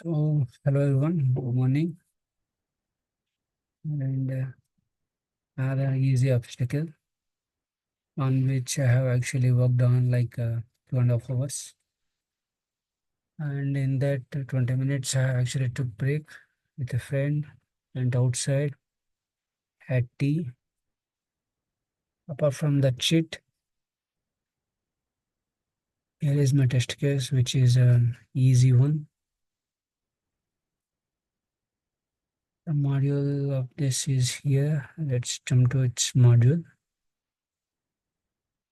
Hello everyone, good morning. And I have an easy obstacle on which I have actually worked on like 2.5 hours. And in that 20 minutes, I actually took break with a friend, went outside, had tea. Apart from that shit, here is my test case, which is an easy one. The module of this is here. Let's jump to its module.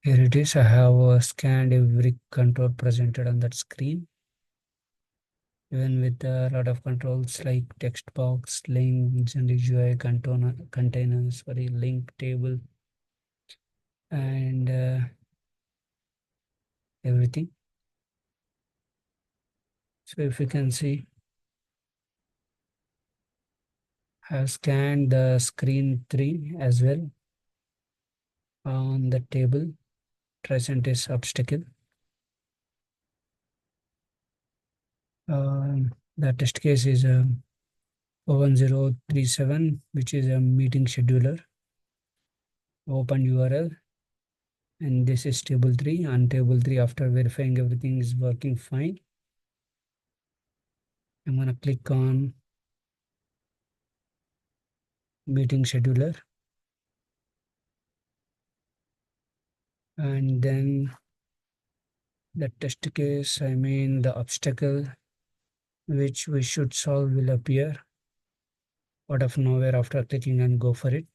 Here it is. I have scanned every control presented on that screen. Even with a lot of controls like text box, link, generic UI, containers, sorry, link table, and everything. So if you can see, I have scanned the screen 3 as well on the table. Present is obstacle. The test case is 41037, which is a meeting scheduler. Open URL, and this is table 3. On table 3, after verifying everything is working fine, I'm gonna click on meeting scheduler, and then the test case, I mean the obstacle which we should solve, will appear out of nowhere after clicking and go for it.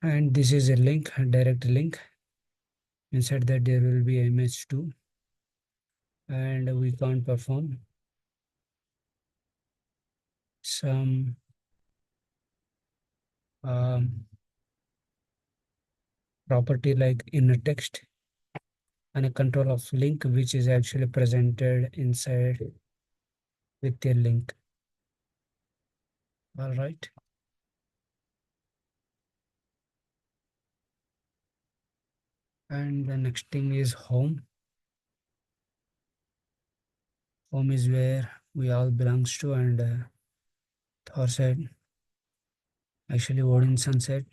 And this is a link, a direct link. Inside that there will be image 2, and we can't perform some um, property like inner text and a control of link, which is actually presented inside with a link. All right. And the next thing is home. Home is where we all belongs to, and Thor said, actually Odinson said,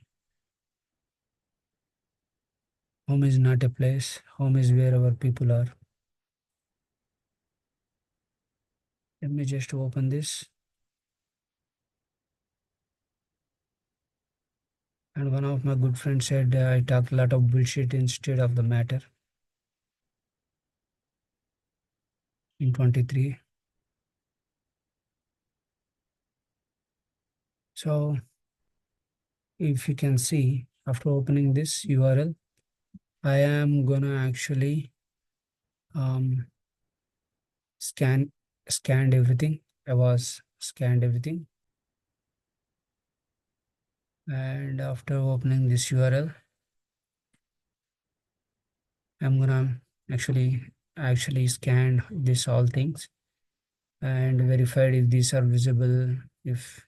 home is not a place, home is where our people are. Let me just open this. And one of my good friends said I talk a lot of bullshit instead of the matter in 23. So if you can see, after opening this URL, I am gonna actually um, scan scanned everything. I was scanned everything. And after opening this URL, I'm gonna actually scan this all things and verified if these are visible, if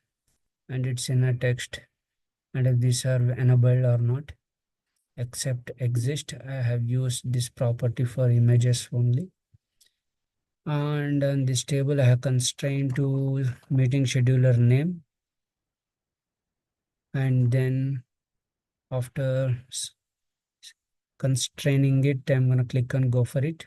and it's in a text, and if these are enabled or not. Except exist, I have used this property for images only. And on this table, I have constrained to meeting scheduler name. And then after constraining it, I'm gonna click on go for it.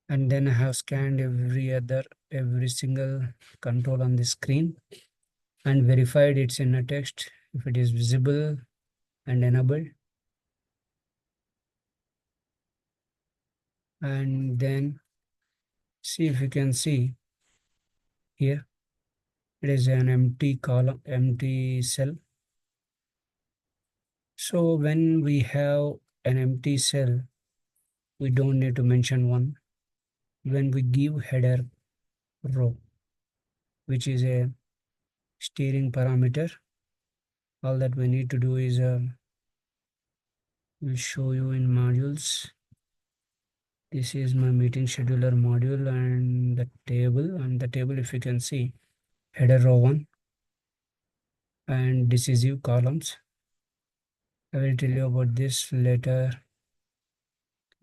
And then I have scanned every single control on the screen and verified it's in a text if it is visible and enabled. And then see if you can see here, it is an empty column, empty cell. So when we have an empty cell, we don't need to mention one. When we give header row, which is a steering parameter, all that we need to do is we'll show you in modules. This is my meeting scheduler module and the table. And the table, if you can see, header row 1 and decisive columns. I will tell you about this later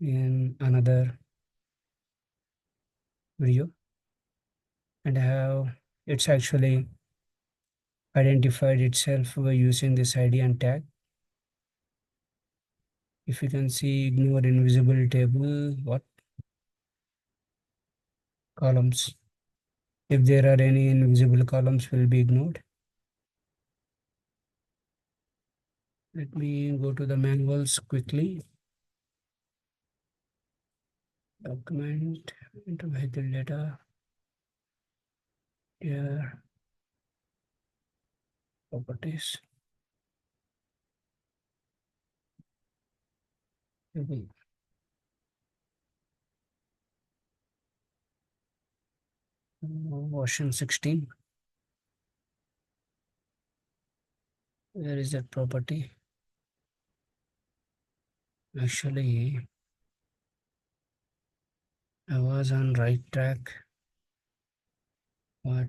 in another video, and how it's actually identified itself by using this ID and tag. If you can see, ignore invisible table, what columns? If there are any invisible columns will be ignored. Let me go to the manuals quickly. Document into vehicle data. Here, properties. Table. Version 16. Where is that property? Actually, I was on right track, but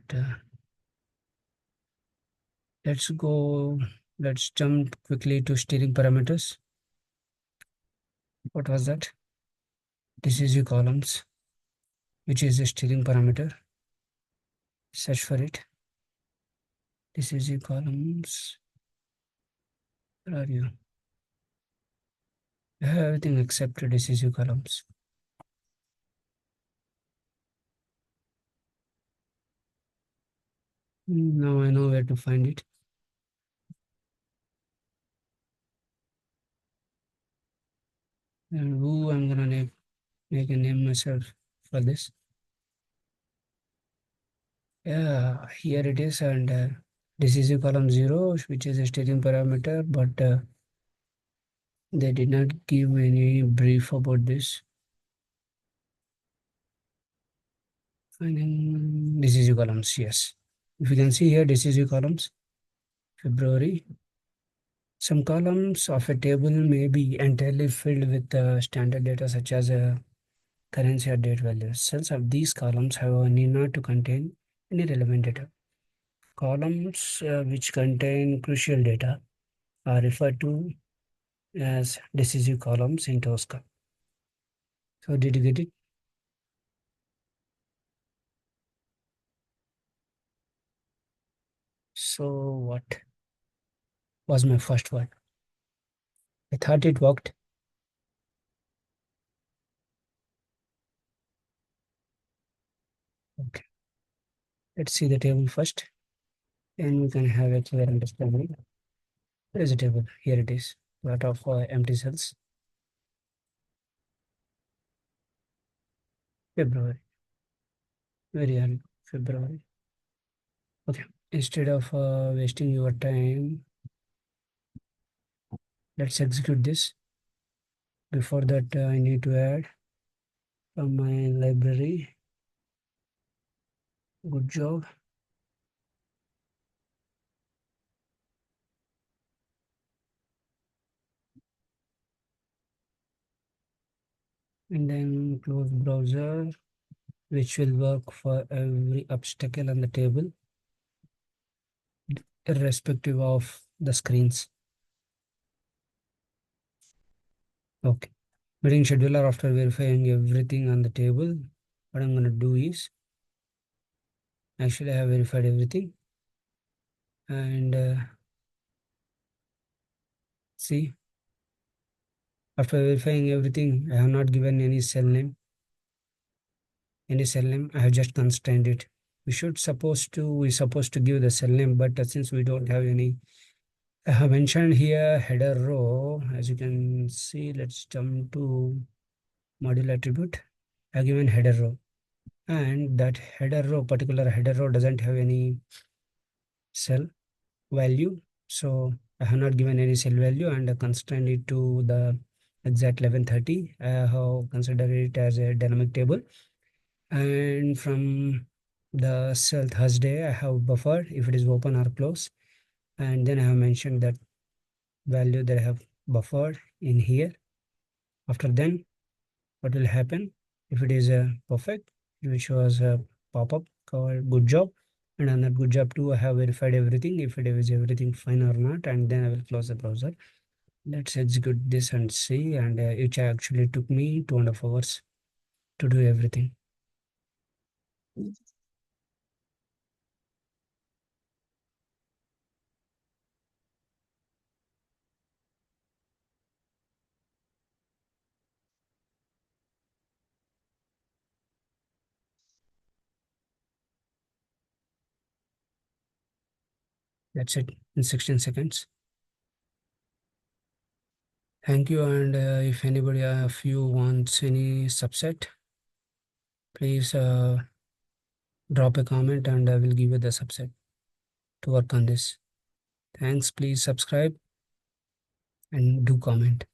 let's go. Let's jump quickly to steering parameters. What was that? DCG columns, which is a steering parameter. Search for it. DCG columns. Where are you? I have everything except DCG columns. Now I know where to find it. And who I'm gonna make a name myself for this. Yeah, here it is, and this is a column 0, which is a steering parameter, but they did not give any brief about this. Finding decision columns, yes. If you can see here, decision columns, February. Some columns of a table may be entirely filled with standard data such as currency or date values. Cells of these columns, however, need not to contain any relevant data. Columns which contain crucial data are referred to as decisive columns in Tosca. So did you get it? So what was my first word? I thought it worked. Okay, let's see the table first, and we can have a clear understanding. Where is the table? Here it is. Lot of empty cells. February. Very early. February. Okay. Instead of wasting your time, let's execute this. Before that, I need to add from my library. Good job. And then close browser, which will work for every obstacle on the table, irrespective of the screens. Okay. Meeting scheduler, after verifying everything on the table, what I'm going to do is, actually I have verified everything, and see, after verifying everything, I have not given any cell name. I have just constrained it. We're supposed to give the cell name, but since we don't have any, I have mentioned here header row. As you can see, let's jump to module attribute. I have given header row, and that particular header row doesn't have any cell value. So I have not given any cell value, and I constrained it to the exact 1130. I have considered it as a dynamic table. And from the cell Thursday, I have buffered if it is open or close. And then I have mentioned that value that I have buffered in here. After then, what will happen? If it is perfect, it will show us a pop-up called good job. And on that good job too, I have verified everything, if it is everything fine or not, and then I will close the browser. Let's execute this and see. And it actually took me 2.5 hours to do everything. That's it in 16 seconds. Thank you. And if anybody of you wants any subset, please drop a comment and I will give you the subset to work on this. Thanks. Please subscribe and do comment.